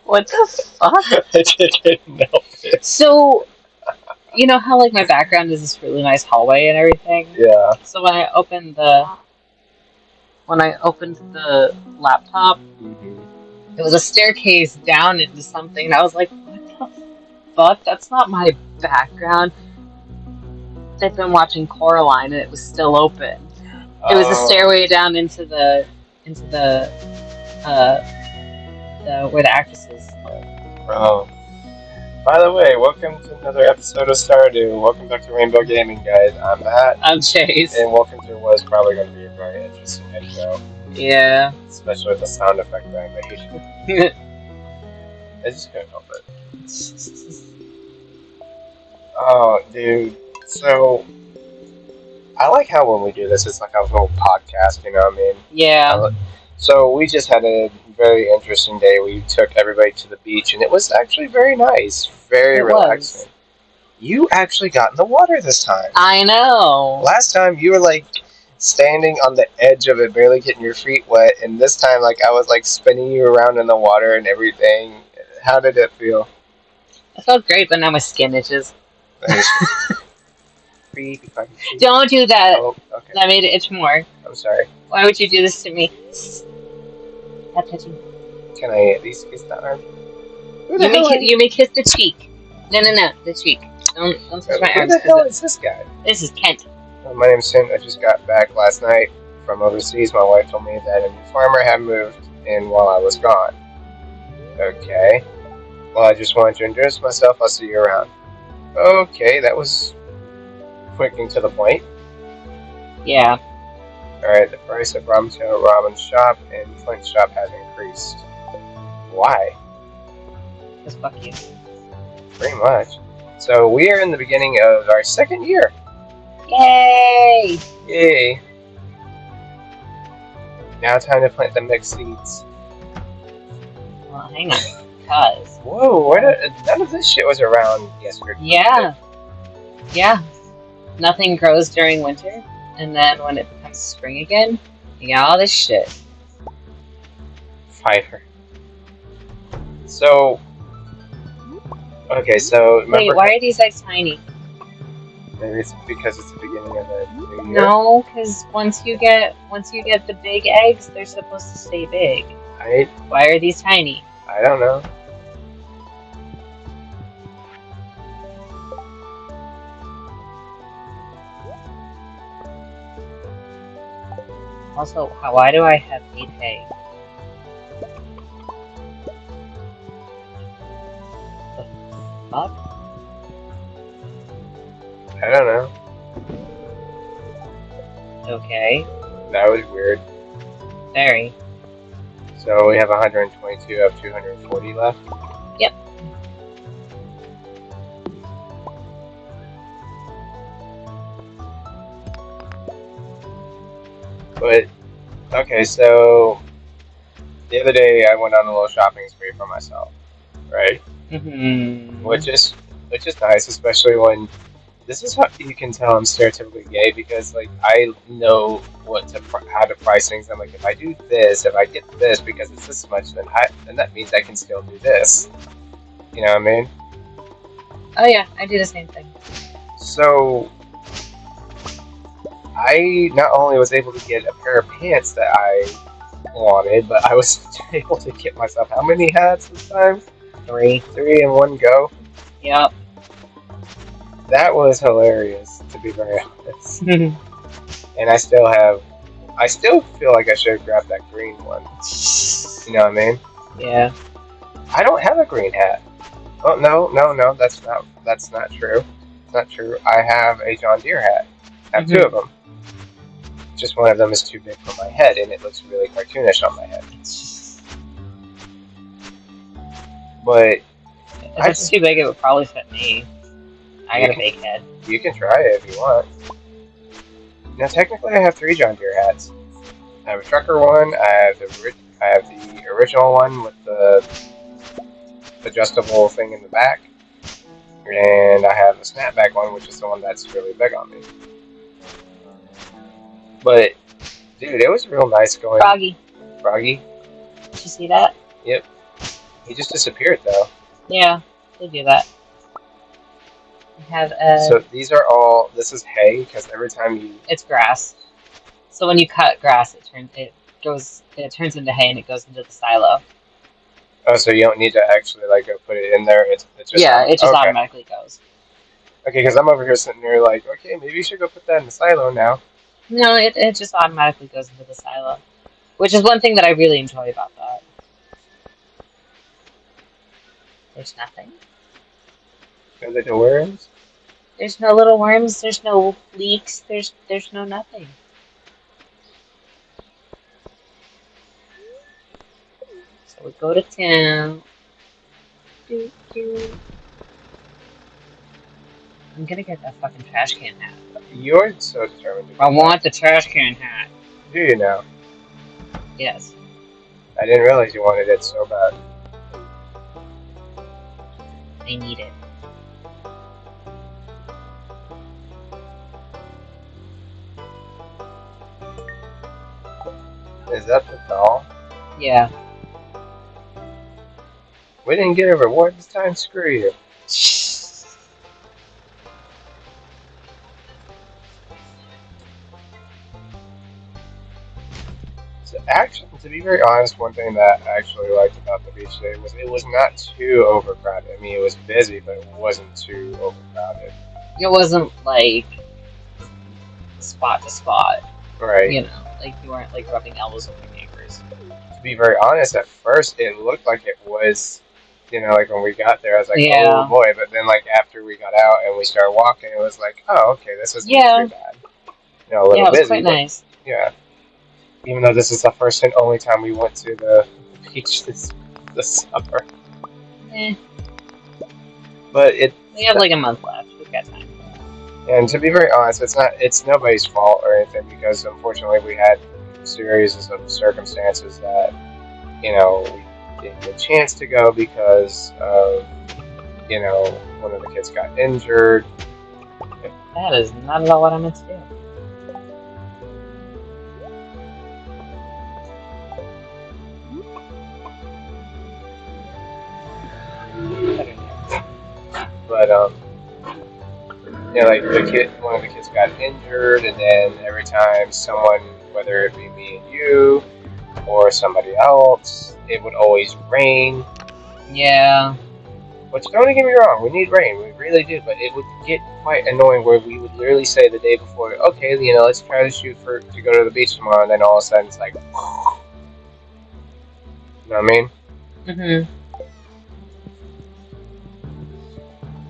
What the fuck? I didn't know this. So, you know how like my background is this really nice hallway and everything? Yeah. So when I opened the laptop, it was a staircase down into something, and I was like, what the fuck? That's not my background. I'd been watching Coraline and it was still open. It was a stairway down into the uh where the actresses live. Oh. By the way, welcome to another episode of Stardew. Welcome back to Rainbow Gaming, guys. I'm Matt. I'm Chase. And welcome to what is probably going to be a very interesting intro. Yeah. Especially with the sound effect that I made. I just couldn't help it. Oh, dude. So, I like how when we do this, it's like a little podcast, you know what I mean? Yeah. So, we just had a very interesting day. We took everybody to the beach, and it was actually very nice. Very relaxing. You actually got in the water this time. I know. Last time, you were like standing on the edge of it, barely getting your feet wet, and this time, like, I was like spinning you around in the water and everything. How did it feel? It felt great, but now my skin itches. Don't do that. Oh, okay. That made it itch more. I'm sorry. Why would you do this to me? Stop touching. Can I at least kiss that arm? You may kiss the cheek. No, the cheek. Don't touch my arms. Who the hell is this guy? This is Kent. My name's Tim. I just got back last night from overseas. My wife told me that a new farmer had moved in while I was gone. Okay. Well, I just wanted to introduce myself. I'll see you around. Okay, that was quick and to the point. Yeah. Alright, the price of Robin's shop and Flint's shop has increased. Why? Just fuck you. Pretty much. So we are in the beginning of our second year. Yay! Yay! Now time to plant the mixed seeds. Well, hang on, cuz. Whoa! None of this shit was around yesterday. Yeah. Yeah. Nothing grows during winter, and then when it becomes spring again, you got all this shit. Fire. So. Okay, so. Remember, wait, why are these eggs tiny? Maybe it's because it's the beginning of the new year. No, because once you get the big eggs, they're supposed to stay big. Why are these tiny? I don't know. Also, why do I have 8 hay? The fuck? I don't know. Okay. That was weird. Very. So we have 122 of 240 left? Yep. But, okay, so the other day I went on a little shopping spree for myself, right? Mm-hmm. Which is nice, especially when this is how you can tell I'm stereotypically gay, because like I know how to price things. I'm like, if I do this, if I get this because it's this much, then that means I can still do this. You know what I mean? Oh yeah, I do the same thing. So I not only was able to get a pair of pants that I wanted, but I was able to get myself how many hats this time? 3 in one go. Yep. That was hilarious, to be very honest. And I still feel like I should have grabbed that green one. You know what I mean? Yeah. I don't have a green hat. Oh no, that's not true. It's not true. I have a John Deere hat. I have 2 of them. Just one of them is too big for my head, and it looks really cartoonish on my head. But if it's too big, it would probably fit me. I got a big head. You can try it if you want. Now, technically, I have 3 John Deere hats. I have a trucker one. I have the original one with the adjustable thing in the back, and I have a snapback one, which is the one that's really big on me. But, dude, it was real nice going. Froggy. Froggy? Did you see that? Yep. He just disappeared though. Yeah, they do that. We have So these are all. This is hay because every time you. it's grass. So when you cut grass, it turns into hay and it goes into the silo. Oh, so you don't need to actually like go put it in there. It's just Yeah, it just okay. automatically goes. Okay, because I'm over here sitting there like, okay, maybe you should go put that in the silo now. No, it just automatically goes into the silo, which is one thing that I really enjoy about that. There's nothing. Are the worms? There's no little worms. There's no leaks. There's no nothing. So we go to town. I'm gonna get that fucking trash can hat. You're so determined. I want the trash can hat. Do you now? Yes. I didn't realize you wanted it so bad. I need it. Is that the doll? Yeah. We didn't get a reward this time. Screw you. So actually, to be very honest, one thing that I actually liked about the beach day was it was not too overcrowded. I mean, it was busy, but it wasn't too overcrowded. It wasn't like spot to spot. Right. You know, like you weren't like rubbing elbows with your neighbors. To be very honest, at first it looked like it was, like when we got there, I was like, Yeah. oh boy. But then, like after we got out and we started walking, it was like, oh, okay, this isn't too bad. A little it was busy, quite nice. Yeah. Even though this is the first and only time we went to the beach this summer. But we have like a month left. We've got time. And to be very honest, it's nobody's fault or anything because unfortunately we had a series of circumstances that we didn't get a chance to go because of one of the kids got injured. That is not at all what I meant to do. But like one of the kids got injured, and then every time someone, whether it be me and you or somebody else, it would always rain. Yeah. Which, don't get me wrong, we need rain, we really do, but it would get quite annoying where we would literally say the day before, okay, let's try to shoot to go to the beach tomorrow, and then all of a sudden it's like, you know what I mean? Mm-hmm.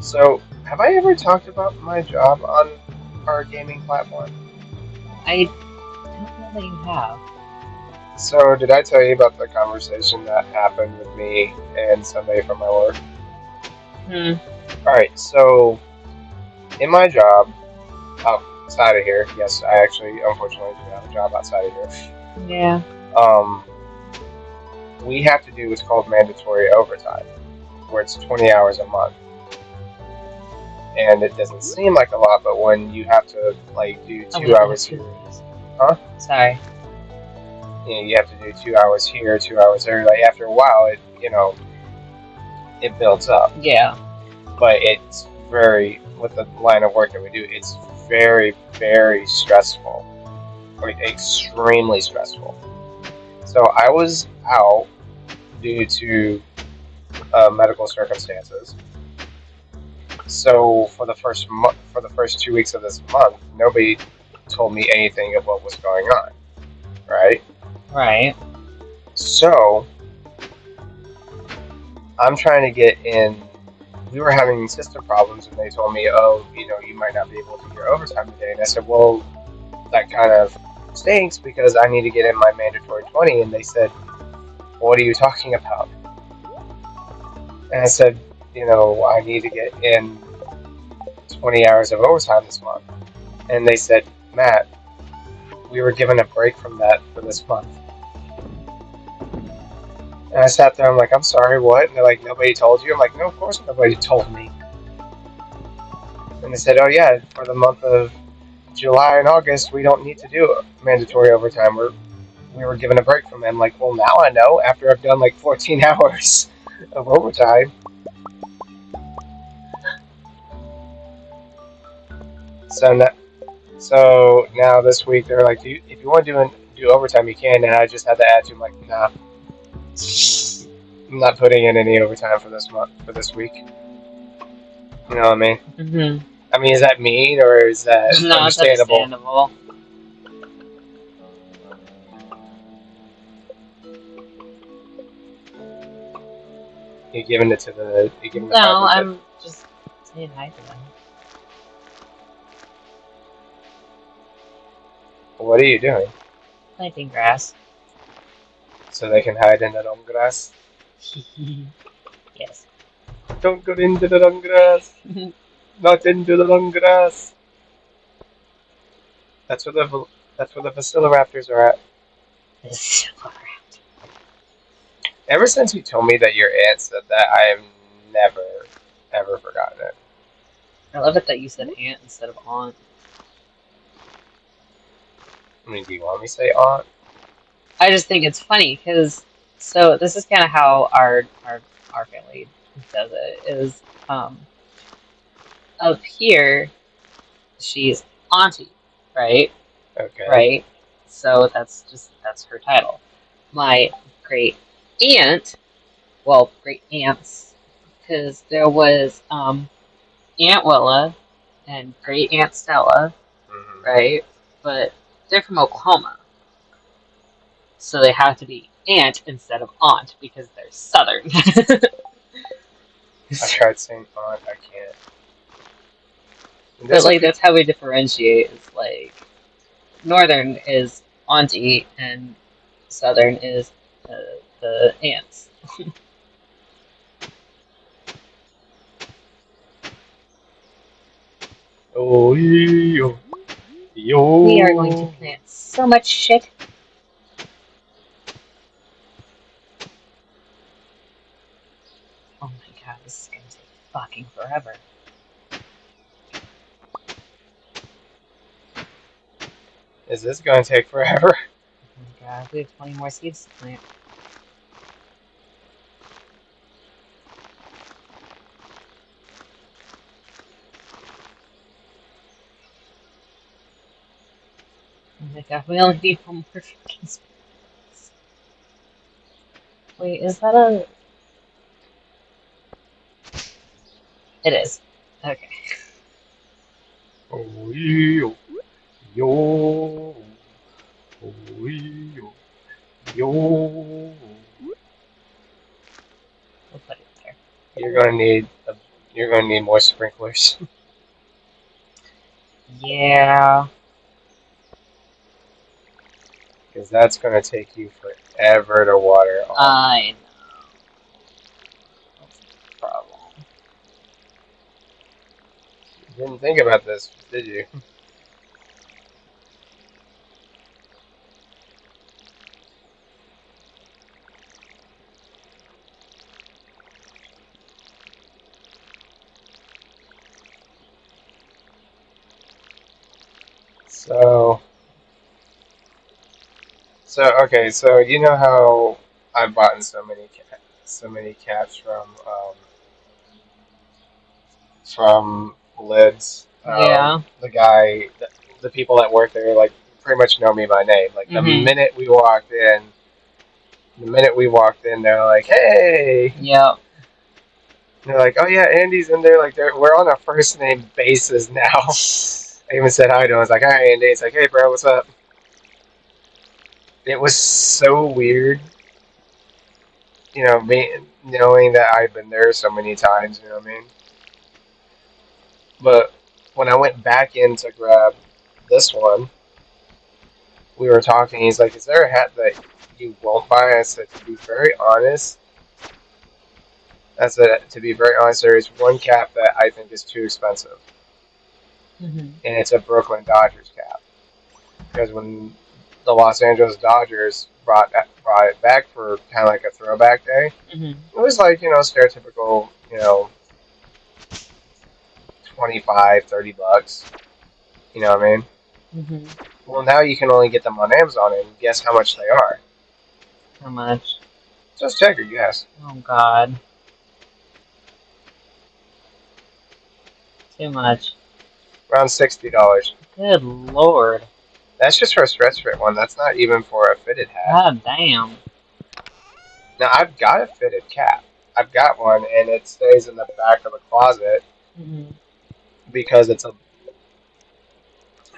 So, have I ever talked about my job on our gaming platform? I don't know that you have. So, did I tell you about the conversation that happened with me and somebody from my work? Alright, so, in my job, outside of here, yes, I actually, unfortunately, do have a job outside of here. Yeah. We have to do what's called mandatory overtime, where it's 20 hours a month. And it doesn't seem like a lot, but when you have to, do 2 hours here... Huh? Sorry. You have to do 2 hours here, 2 hours there. Like, after a while, it builds up. Yeah. But it's with the line of work that we do, it's very, very stressful. Like, extremely stressful. So I was out due to medical circumstances. So for the first 2 weeks of this month, nobody told me anything of what was going on. Right? Right. So I'm trying to get in. We were having system problems, and they told me, "Oh, you might not be able to do your overtime today." And I said, "Well, that kind of stinks because I need to get in my mandatory 20." And they said, "What are you talking about?" And I said, I need to get in 20 hours of overtime this month. And they said, "Matt, we were given a break from that for this month." And I sat there, I'm like, "I'm sorry, what?" And they're like, "Nobody told you?" I'm like, "No, of course nobody told me." And they said, "Oh yeah, for the month of July and August, we don't need to do mandatory overtime. We were given a break from them." Like, well, now I know after I've done 14 hours. of overtime. So now this week they're like, if you want to do overtime, you can. And I just had to add to. I'm like, nah, I'm not putting in any overtime for this week. You know what I mean? Mm-hmm. I mean, is that mean or is that No, it's understandable? understandable. You're giving it to the No, I'm just saying hi to them. What are you doing? Planting grass. So they can hide in the long grass. Yes. Don't go into the long grass. Not into the long grass. That's where the Velociraptors are at. Ever since you told me that your aunt said that, I have never, ever forgotten it. I love it that you said aunt instead of aunt. I mean, do you want me to say aunt? I just think it's funny because so this is kind of how our family does it is up here she's auntie, right? Okay. Right. So that's her title. My great aunt, well, great aunts, because there was Aunt Willa and great Aunt Stella, Mm-hmm. right? But they're from Oklahoma, so they have to be aunt instead of aunt because they're southern. I tried saying aunt. I can't. And But there's a like few. that's how we differentiate. It's like northern is auntie and southern is the aunts. Oh, yo, We are going to yo. plant so much shit. Oh my god, this is gonna take fucking forever. Is this going to take forever? Oh my god, we have 20 more seeds to plant. Oh my god, we only need one more fucking space. Wait, is that a... It is. Okay. Oh, yo, yo. Oh, yo, yo. We'll put it there. You're gonna need you're gonna need more sprinklers Yeah. because that's gonna take you forever to water all. I know. That's the problem. You didn't think about this, did you? So, okay. So you know how I've bought so many caps from lids. Yeah. The people that work there, like pretty much know me by name. Like Mm-hmm. the minute we walked in, they're like, "Hey." Yep. And they're like, "Oh yeah, Andy's in there." Like, we're on a first name basis now. I even said hi to him. I was like, "Hi, Andy." It's like, "Hey, bro, what's up?" It was so weird, me knowing that I've been there so many times. You know what I mean? But when I went back in to grab this one, we were talking. He's like, "Is there a hat that you won't buy?" I said, "To be very honest, there is one cap that I think is too expensive, Mm-hmm. and it's a Brooklyn Dodgers cap. Because when the Los Angeles Dodgers brought it back for kind of like a throwback day, Mm-hmm. it was like stereotypical 25-30 bucks. You know what I mean? Mm-hmm. Well, now you can only get them on Amazon, and guess how much they are? How much? Just check your guess. Oh God. Too much. Around $60. Good Lord. That's just for a stretch fit one. That's not even for a fitted hat. God damn. Now I've got a fitted cap. I've got one, and it stays in the back of the closet Mm-hmm. because it's a,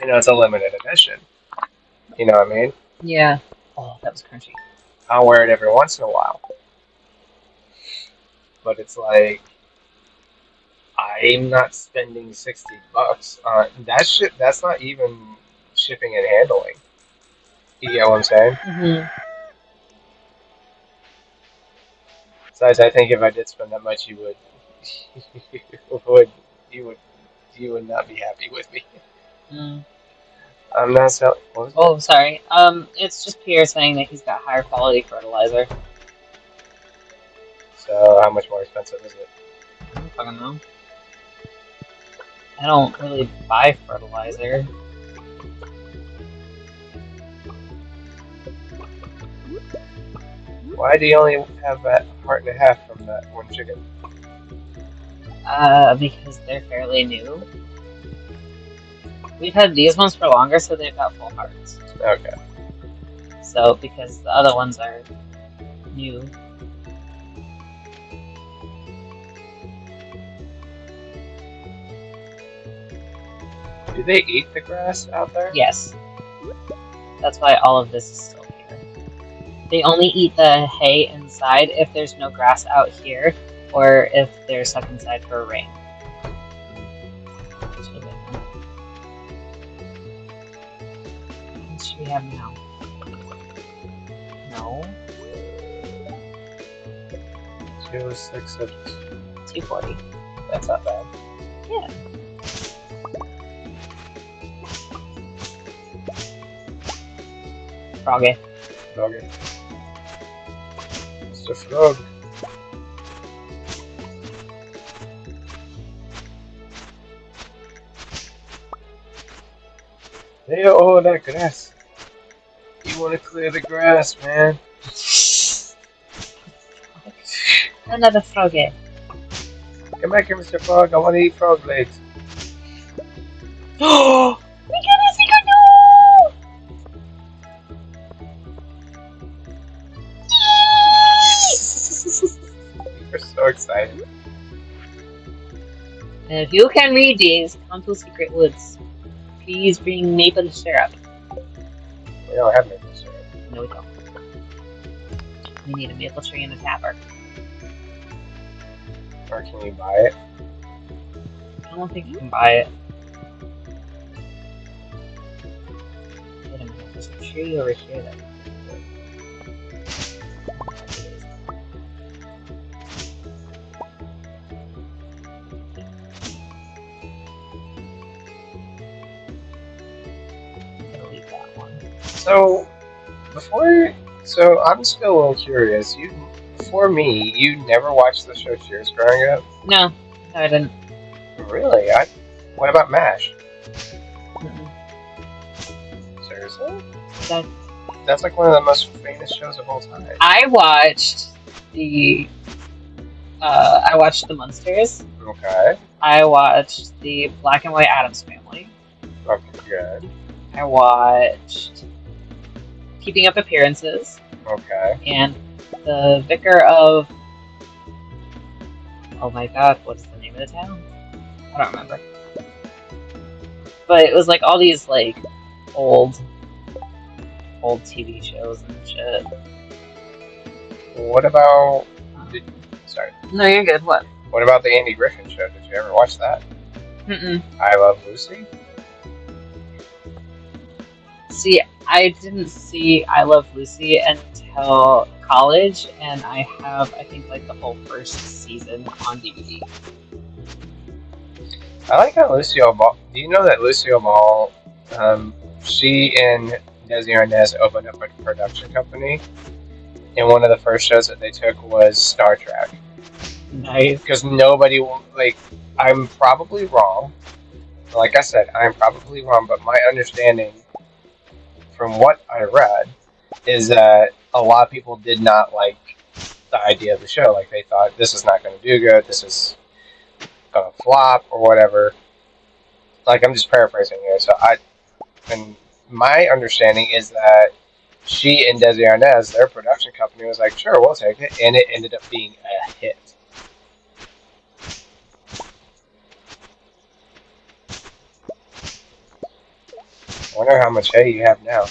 it's a limited edition. You know what I mean? Yeah. Oh, that was crunchy. I'll wear it every once in a while, but it's like I'm not spending $60 on that shit. That's not even shipping and handling. You get what I'm saying? Mm-hmm. Besides, I think if I did spend that much, you would, would, you would, you would not be happy with me. Mm. I'm not selling. What was that? Oh, sorry. It's just Pierre saying that he's got higher quality fertilizer. So how much more expensive is it? I don't fucking know. I don't really buy fertilizer. Why do you only have that heart and a half from that one chicken? Because they're fairly new. We've had these ones for longer, so they've got full hearts. Okay. So, because the other ones are new. Do they eat the grass out there? Yes. That's why all of this is still here. They only eat the hay inside if there's no grass out here, or if they're stuck inside for rain. What should we have now? No. 206 of 240. That's not bad. Yeah. Froggy. Froggy. Mr. Frog. Hey, oh, that grass. You want to clear the grass, man. Another froggy. Come back here, Mr. Frog. I want to eat frog legs. Oh! We got a secret! No! You're so excited. And if you can read these, come to Secret Woods. Please bring maple syrup. We don't have maple syrup. No, we don't. We need a maple tree and a tapper. Or can you buy it? I don't think you can buy it. Wait a minute, there's a tree over here that delete that one. So I'm still a little curious. Before me, you never watched the show Cheers growing up? No, I didn't. Really? What about MASH? Mm-mm. Seriously? That, That's like one of the most famous shows of all time. I watched the Munsters. Okay. I watched the Black and White Addams Family. Okay, good. I watched Keeping Up Appearances. Okay. And the Vicar of... Oh my god, what's the name of the town? I don't remember. But it was like all these like old TV shows and shit. What about... Sorry. No, you're good. What? What about the Andy Griffin Show? Did you ever watch that? Mm-mm. I Love Lucy? See, I didn't see I Love Lucy until college, and I have, I think, like the whole first season on DVD. I like how Lucille Ball... Do you know that Lucille Ball, she and Desi Arnaz opened up a production company, and one of the first shows that they took was Star Trek. Nice. Because nobody... Like, I'm probably wrong. Like I said, I'm probably wrong, but my understanding from what I read is that a lot of people did not like the idea of the show. Like they thought this is not going to do good. This is going to flop or whatever. Like I'm just paraphrasing here. And my understanding is that she and Desi Arnaz, their production company, was like, sure, we'll take it, and it ended up being a hit. I wonder how much hay you have now.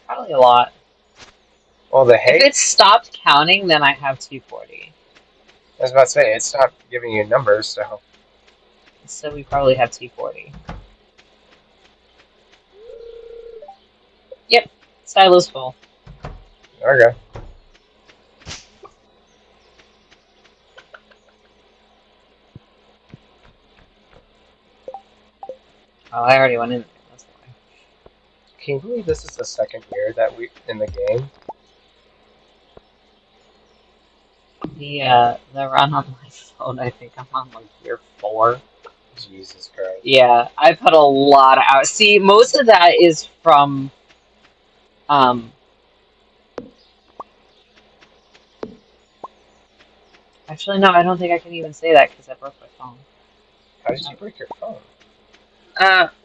Probably a lot. Well, the hay. If it stopped counting, then I have 240. I was about to say it stopped giving you numbers, so. So we probably have 240. Yep, silo's full. Okay. Oh, I already went in there. That's why. Can you believe this is the second year that we in the game? The run on my phone, I think I'm on like year 4. Jesus Christ. Yeah, I put a lot of hours. See, most of that is from actually no, I don't think I can even say that because I broke my phone. How did you break your phone?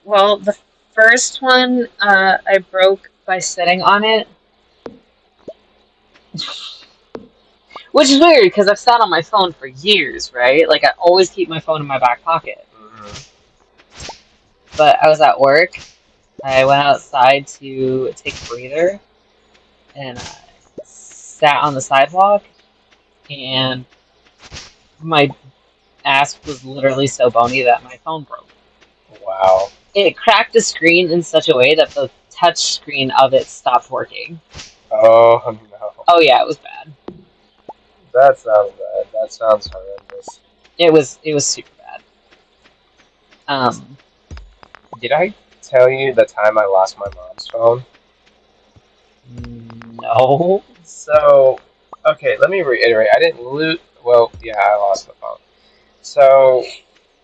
Well, the first one I broke by sitting on it. Which is weird because I've sat on my phone for years, right? Like I always keep my phone in my back pocket. Mm-hmm. But I was at work. I went outside to take a breather and I sat on the sidewalk and my ass was literally so bony that my phone broke. Wow. It cracked the screen in such a way that the touch screen of it stopped working. Oh no. Oh yeah, it was bad. That sounds bad. That sounds horrendous. It was super bad. Did I tell you the time I lost my mom's phone? No. So, okay, let me reiterate. I didn't lose. Well, yeah, I lost the phone. So,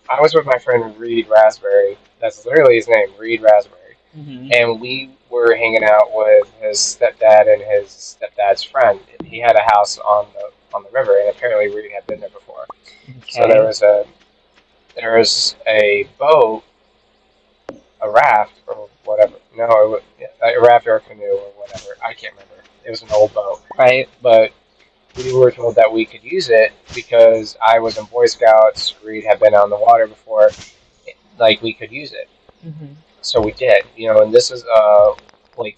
I was with my friend Reed Raspberry. That's literally his name, Reed Raspberry. Mm-hmm. And we were hanging out with his stepdad and his stepdad's friend. He had a house on the river, and apparently Reed had been there before. Okay. So there was a boat, a raft or whatever. No, a raft or a canoe or whatever. I can't remember. It was an old boat. Right. But we were told that we could use it because I was in Boy Scouts. Reed had been on the water before. Like we could use it. Mm-hmm. So we did. And this is Lake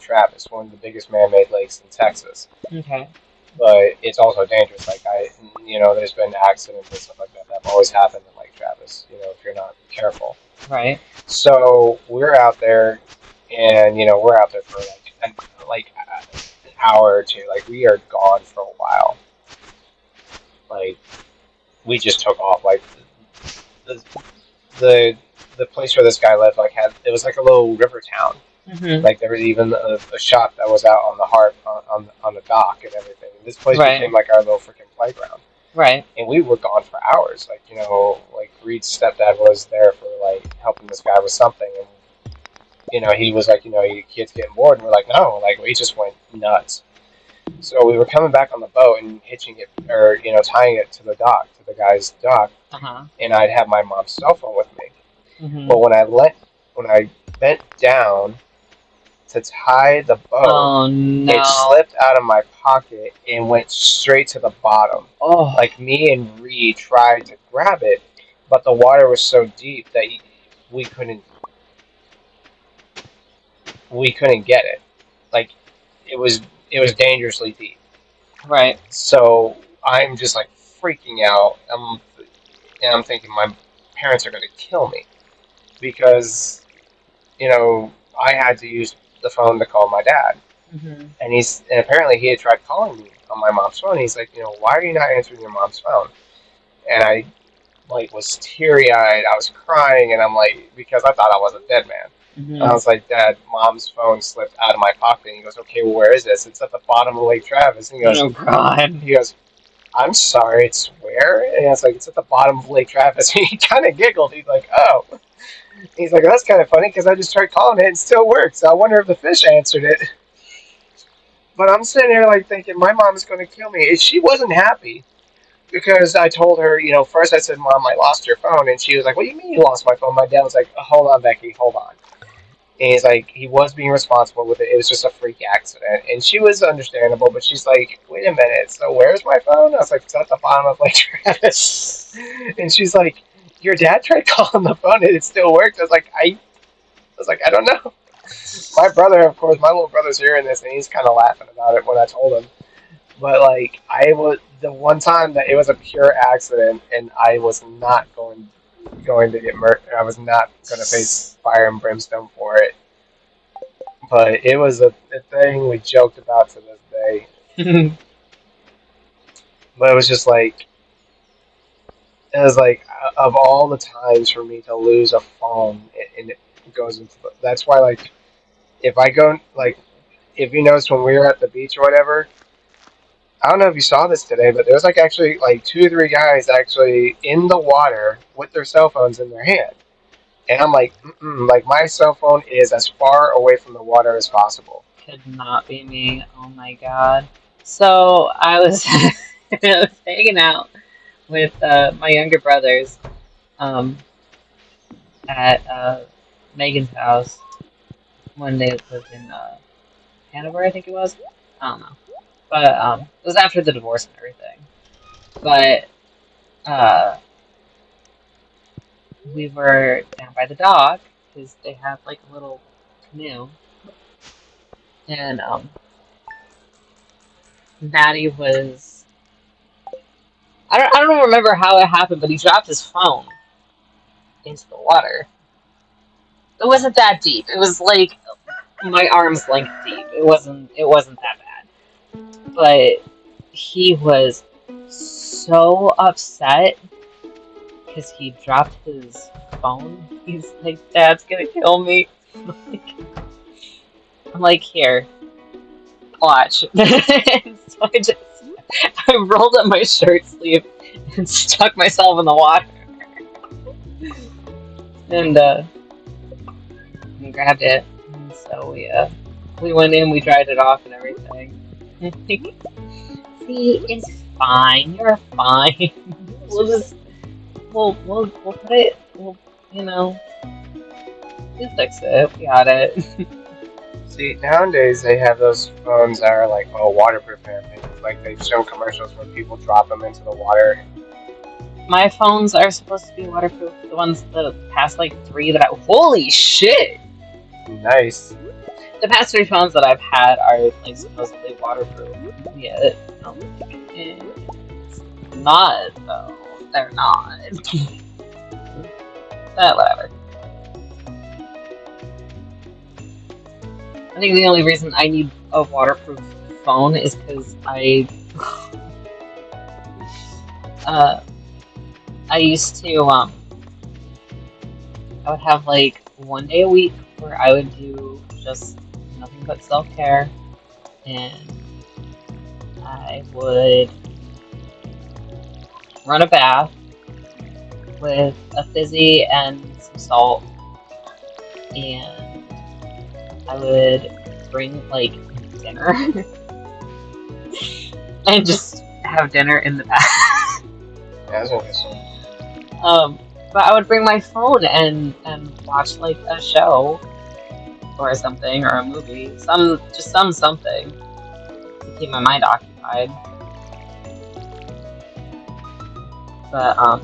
Travis, one of the biggest man-made lakes in Texas. Okay. But it's also dangerous. Like there's been accidents and stuff like that that have always happened in Lake Travis. If you're not careful. Right. So we're out there, and we're out there for an hour or two. Like we are gone for a while. Like we just took off. Like the the place where this guy lived, it was like a little river town. Mm-hmm. Like there was even a shop that was out on the harp on the dock and everything. This place Right. became like our little freaking playground. Right. And we were gone for hours. Like Reed's stepdad was there for helping this guy with something, and he was like, you kids getting bored, and we're like, no, like we just went nuts. So we were coming back on the boat and hitching it, or tying it to the dock, to the guy's dock, and I'd have my mom's cell phone with me. Mm-hmm. But when I bent down to tie the boat, Oh no! it slipped out of my pocket and went straight to the bottom. Oh. Like me and Reed tried to grab it, but the water was so deep that we couldn't get it. Like it was dangerously deep. Right. So I'm just like freaking out. I'm thinking my parents are going to kill me because I had to use the phone to call my dad. Mm-hmm. And apparently he had tried calling me on my mom's phone. He's like, why are you not answering your mom's phone? And I was teary eyed. I was crying, and I'm like, because I thought I was a dead man. Mm-hmm. And I was like, Dad, mom's phone slipped out of my pocket. And he goes, okay, well, where is this? It's at the bottom of Lake Travis. And he goes, oh God. He goes, I'm sorry, it's where? And I was like, it's at the bottom of Lake Travis. And he kind of giggled. He's like, oh. He's like, that's kind of funny because I just tried calling it and it still works. So I wonder if the fish answered it. But I'm sitting there like thinking my mom's going to kill me. And she wasn't happy because I told her, first I said, Mom, I lost your phone. And she was like, what do you mean you lost my phone? My dad was like, hold on, Becky, hold on. And he's like, he was being responsible with it. It was just a freak accident. And she was understandable, but she's like, wait a minute, so where's my phone? I was like, it's at the bottom of Lake Travis. And she's like, your dad tried calling the phone and it still worked. I was like, I don't know. My brother, of course, my little brother's hearing this and he's kind of laughing about it when I told him. But like, I was the one time that it was a pure accident, and I was not going to get murdered. I was not going to face fire and brimstone for it. But it was a thing we joked about to this day. But it was just like it was like of all the times for me to lose a phone, and it goes into that's why like if I go like if you notice when we were at the beach or whatever. I don't know if you saw this today, but there was like actually like 2 or 3 guys actually in the water with their cell phones in their hand, and I'm like, like my cell phone is as far away from the water as possible. Could not be me. Oh my god. So I was, I was hanging out with my younger brothers um, at Megan's house when they lived in Hanover, I think it was. I don't know. But it was after the divorce and everything. But uh, we were down by the dock because they have like a little canoe. And Maddie was. I don't remember how it happened, but he dropped his phone into the water. It wasn't that deep. It was like my arm's length deep. It wasn't that bad. But he was so upset because he dropped his phone. He's like, Dad's gonna kill me. I'm like, here, watch. So I rolled up my shirt sleeve and stuck myself in the water and grabbed it. And so we went in, we dried it off and everything. See, it's fine. You're fine. We'll just we'll put it. We'll fix it. We got it. See, nowadays they have those phones that are like waterproof and everything. Like they've shown commercials where people drop them into the water. My phones are supposed to be waterproof. The ones the past like 3 that I holy shit. Nice. The past 3 phones that I've had are like supposedly waterproof. Yeah, it's not though. They're not. Whatever. I think the only reason I need a waterproof phone is because I used to I would have like 1 day a week where I would do just nothing but self-care, and I would run a bath with a fizzy and some salt, and I would bring like dinner and just have dinner in the bath. Yeah, that's interesting. But I would bring my phone and watch like a show or something or a movie, something to keep my mind occupied. But I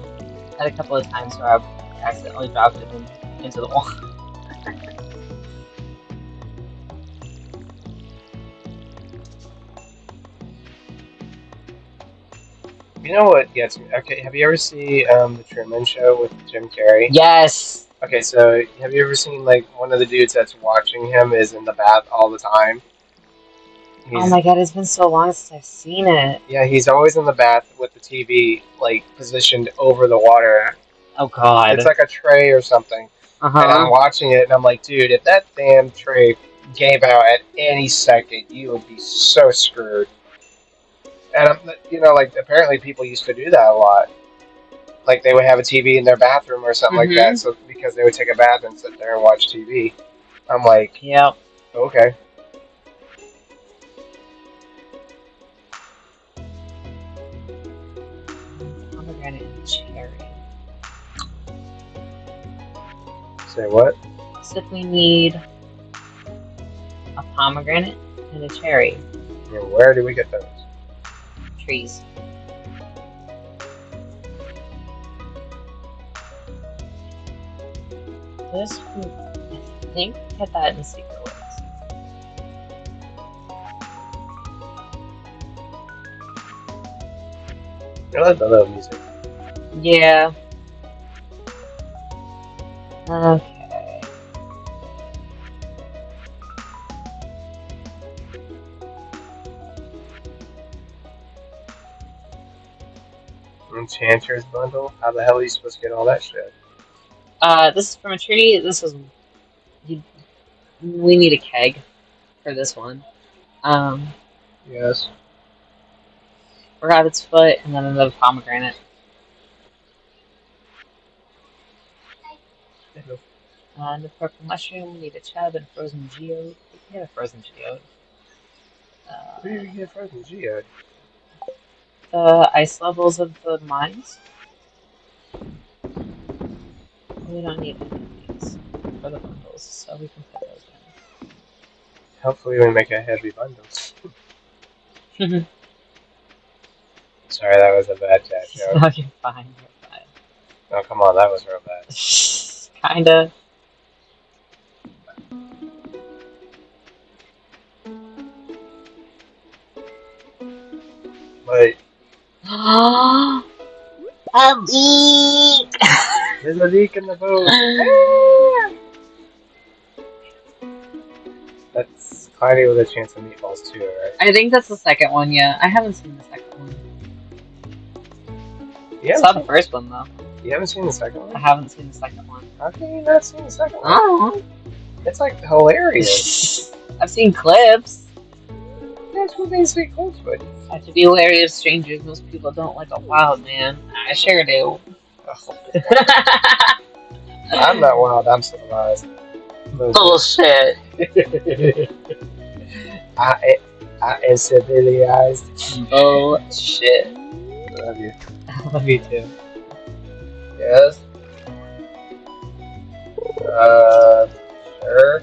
had a couple of times where I've accidentally dropped it into the water. You know what gets me? Okay, have you ever seen the Truman Show with Jim Carrey? Yes. Okay, so have you ever seen like one of the dudes that's watching him is in the bath all the time? Oh my god, it's been so long since I've seen it. Yeah, he's always in the bath with the TV like positioned over the water. Oh god. It's like a tray or something. And I'm watching it and I'm like, dude, if that damn tray gave out at any second, you would be so screwed. And like apparently people used to do that a lot. Like they would have a TV in their bathroom or something like that, so because they would take a bath and sit there and watch TV. I'm like, yep. Okay. and cherry. Say what? So we need a pomegranate and a cherry. And where do we get those? Trees. This fruit, I think, get that in Secret Woods. I love the little music. Yeah. Okay. Enchanter's bundle? How the hell are you supposed to get all that shit? This is from a tree. This is. We need a keg for this one. Yes. Rabbit's foot, and then another pomegranate. And the purple mushroom. We need a chub and frozen geode. We can get a frozen geode. Where do you get frozen geode? The ice levels of the mines. We don't need any of these for the bundles, so we can put those Hopefully we make a heavy bundle. in. Sorry, that was a bad dad joke. No, you're fine. You're fine. Oh, come on, that was real bad. Kinda. Wait, A leak! there's a leak in the boat. That's Cloudy with a chance of meatballs too, right? I think that's the second one, yeah. I haven't seen the second one. You I saw the first one, though. You haven't seen the second one? I haven't seen the second one. How can you not seen the second one? Oh. It's like hilarious. I've seen clips. That's what they say clips with. I have to be wary of strangers. Most people don't like a wild man. I sure do. Oh. I'm not wild, I'm civilized. Bullshit. I am civilized. Bullshit. Love you. I love you too. Yes? Sure.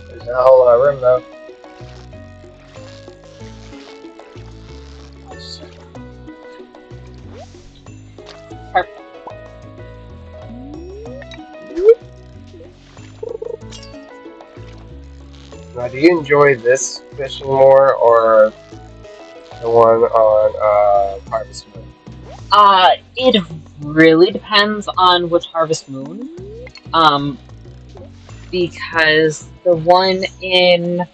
There's not a whole lot of room though. Perfect. Now, do you enjoy this fishing more or the one on Harvest Moon? It really depends on which Harvest Moon. Because the one in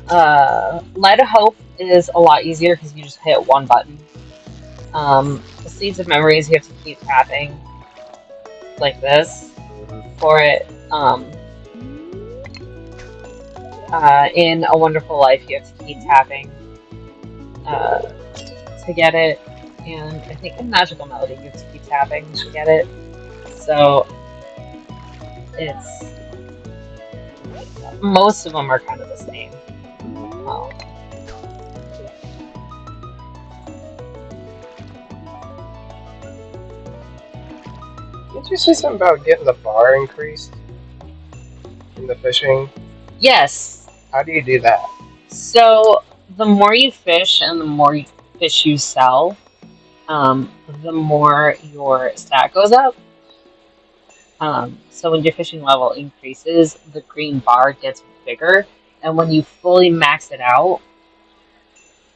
Light of Hope is a lot easier because you just hit one button. The Seeds of Memories you have to keep tapping like this for it. In A Wonderful Life you have to keep tapping to get it, and I think in Magical Melody you have to keep tapping to get it. So it's most of them are kind of the same. Did you say something about getting the bar increased in the fishing? Yes. How do you do that? So the more you fish and the more fish you sell, the more your stat goes up. So when your fishing level increases, the green bar gets bigger, and when you fully max it out,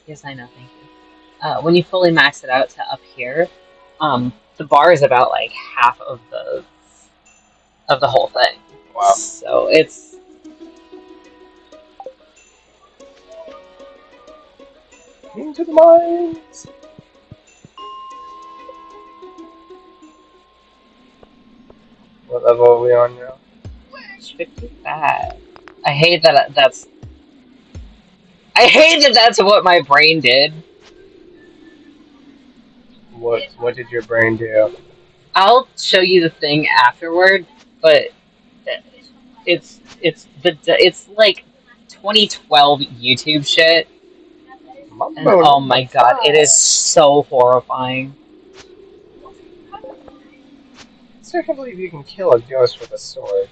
yes, I know, thank you. When you fully max it out to up here, the bar is about like half of the whole thing. Wow. So it's into the mines. What level are we on now? 55. I hate that that's what my brain did. What did your brain do? I'll show you the thing afterward, but it's like 2012 YouTube shit. And oh my god, it is so horrifying. It's hard to believe you can kill a ghost with a sword.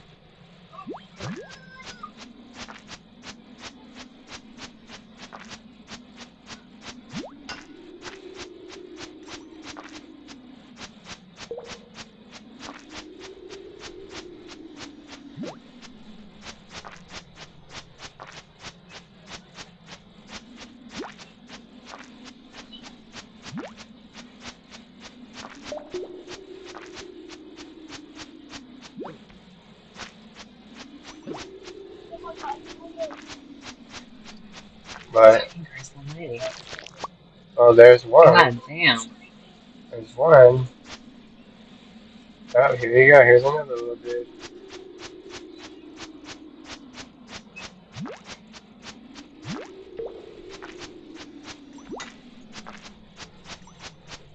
But, Christ almighty. well, there's one. God damn. There's one. Oh, here you go. Here's another little dude.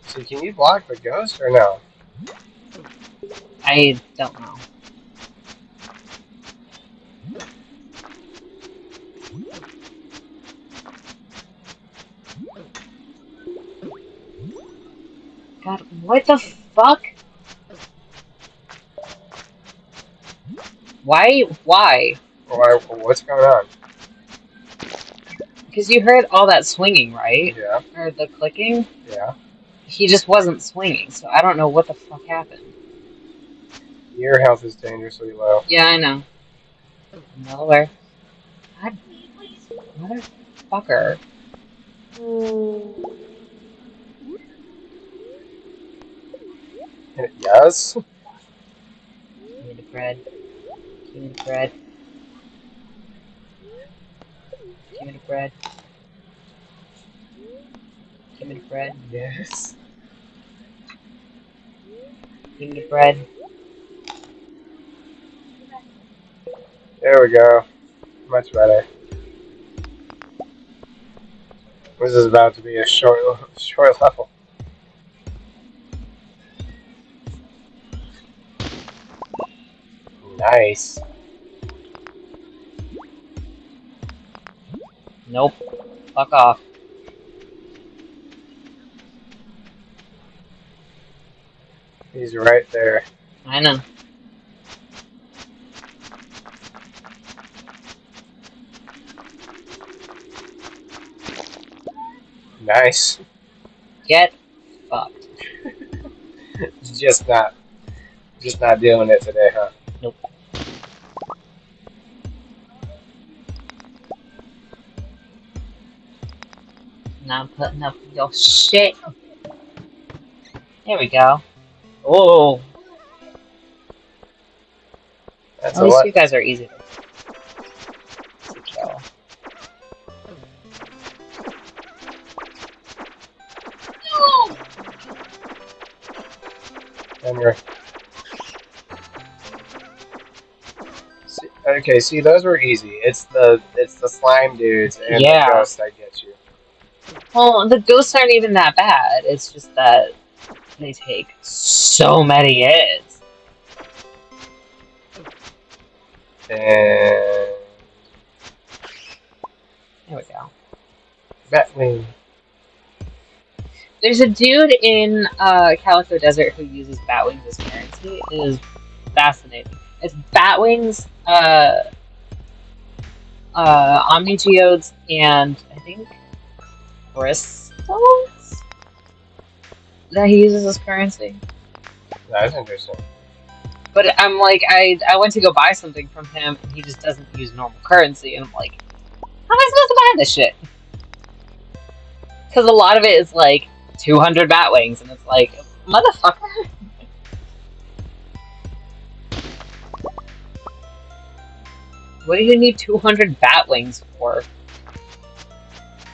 So can you block the ghost or no? I don't know. God, what the fuck? Why? Why? What's going on? Because you heard all that swinging, right? Yeah. Or the clicking? Yeah. He just wasn't swinging, so I don't know what the fuck happened. Your health is dangerously low. Yeah, I know. I'm well aware. God, motherfucker. Yes? Give me the bread. Give me the bread. Give me the bread. Give me the bread. Yes. Give me the bread. There we go. Much better. This is about to be a short level. Nice. Nope. Fuck off. He's right there. I know. Nice. Get fucked. Just not doing it today, huh? Nope. Not putting up with your shit. There we go. Oh. That's At a least what? you guys are easy to kill. Henry. Okay, see, those were easy. It's the slime dudes and the Yeah. ghosts that get you. Well, the ghosts aren't even that bad. It's just that they take so many hits. And There we go. Batwing. There's a dude in Calico Desert who uses batwings as currency. It is fascinating. It's batwings, Omni Geodes, and I think crystals that he uses as currency. That's interesting. But I'm like, I went to go buy something from him, and he just doesn't use normal currency, and I'm like, how am I supposed to buy this shit? Because a lot of it is like 200 batwings, and it's like, motherfucker. What do you need 200 batwings for?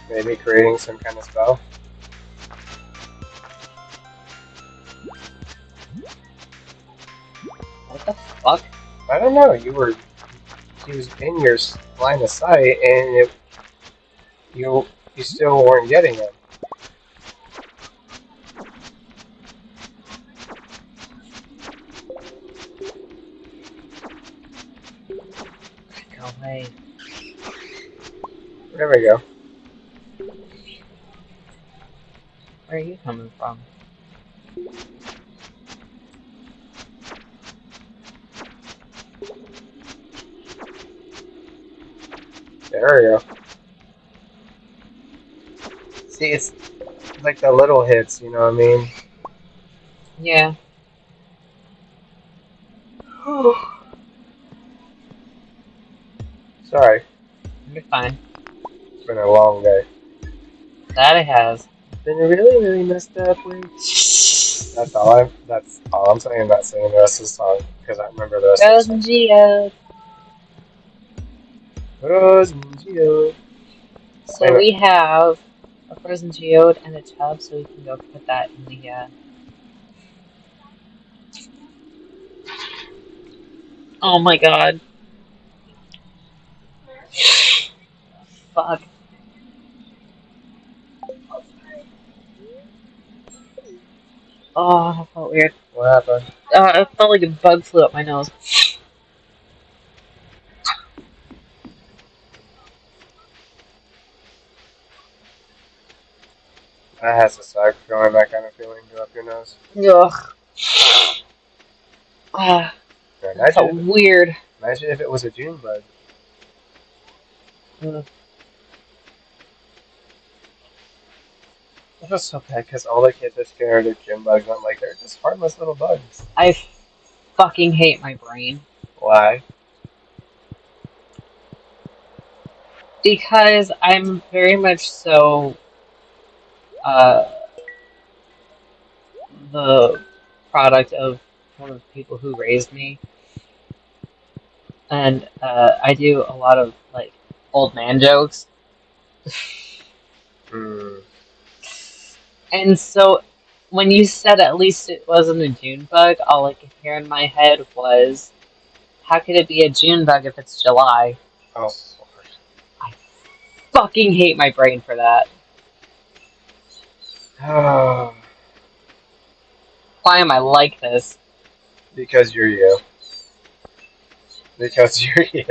Maybe creating some kind of spell. What the fuck? I don't know. He was in your line of sight, and you still weren't getting him. Go away. There we go. Where are you coming from? There we go. See, it's like the little hits, you know what I mean? Yeah. Sorry, You're fine. it's been a long day. That it has. It's been a really, really messed up week. That's all I'm saying. I'm not saying the rest of the song because I remember the rest of the Rose song. and Geo. Rose and Geo. So we have a frozen geode and a tub, so we can go put that in the. Oh my god. Fuck. Oh, that felt weird. What happened? It felt like a bug flew up my nose. That has to suck, feeling that kind of feeling go up your nose. Ugh. Ah, that felt weird. Imagine if it was a June bug. Ugh. I feel so bad because all the kids are scared of June bugs. I'm like, they're just harmless little bugs. I fucking hate my brain. Why? Because I'm very much so uh, the product of one of the people who raised me. And I do a lot of like old man jokes. Hmm. And so when you said at least it wasn't a June bug, all I could hear in my head was, how could it be a June bug if it's July? Oh, I fucking hate my brain for that. Lord. Why am I like this? Because you're you. Because you're you.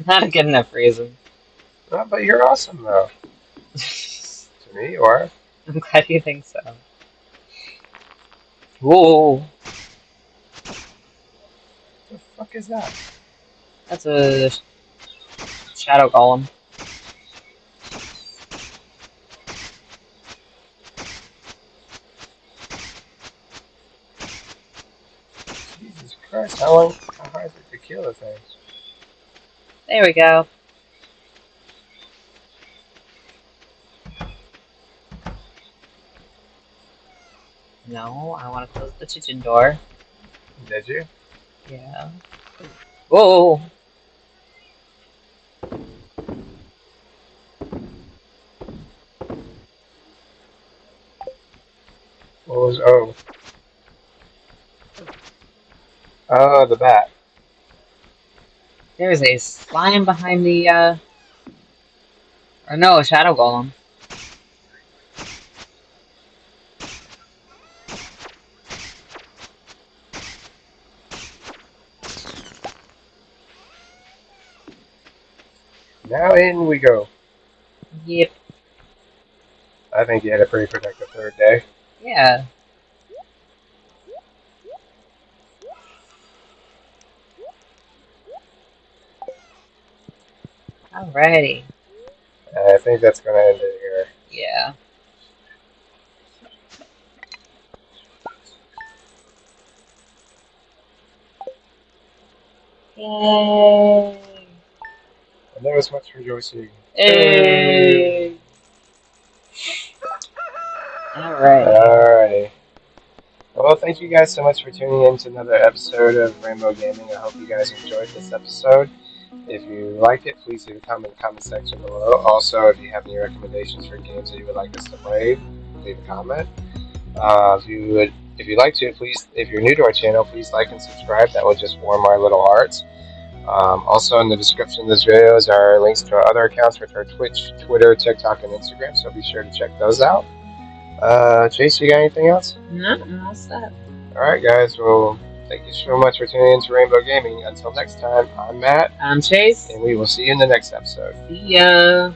Not a good enough reason. No, but you're awesome, though. To me, you are. I'm glad you think so. Whoa. What the fuck is that? That's a shadow golem. Jesus Christ, how hard is it to kill the thing? There we go. No, I want to close the kitchen door. Did you? Yeah. Whoa. What was, oh, the bat. There's a slime behind the, or no, a shadow golem. Now in we go. Yep. I think you had a pretty productive third day. Yeah. Alrighty. I think that's going to end it here. Yeah. Yay. And there was much rejoicing. Hey. Alrighty. Alrighty. Well, thank you guys so much for tuning in to another episode of Rainbow Gaming. I hope you guys enjoyed this episode. If you liked it, please leave a comment in the comment section below. Also, if you have any recommendations for games that you would like us to play, leave a comment. If you'd like to, please, if you're new to our channel, please like and subscribe. That would just warm our little hearts. Also, in the description of this video is our links to our other accounts, which are Twitch, Twitter, TikTok, and Instagram. So be sure to check those out. Chase, you got anything else? No, I'm all set. Alright, guys. Well, thank you so much for tuning in to Rainbow Gaming. Until next time, I'm Matt. I'm Chase. And we will see you in the next episode. See ya.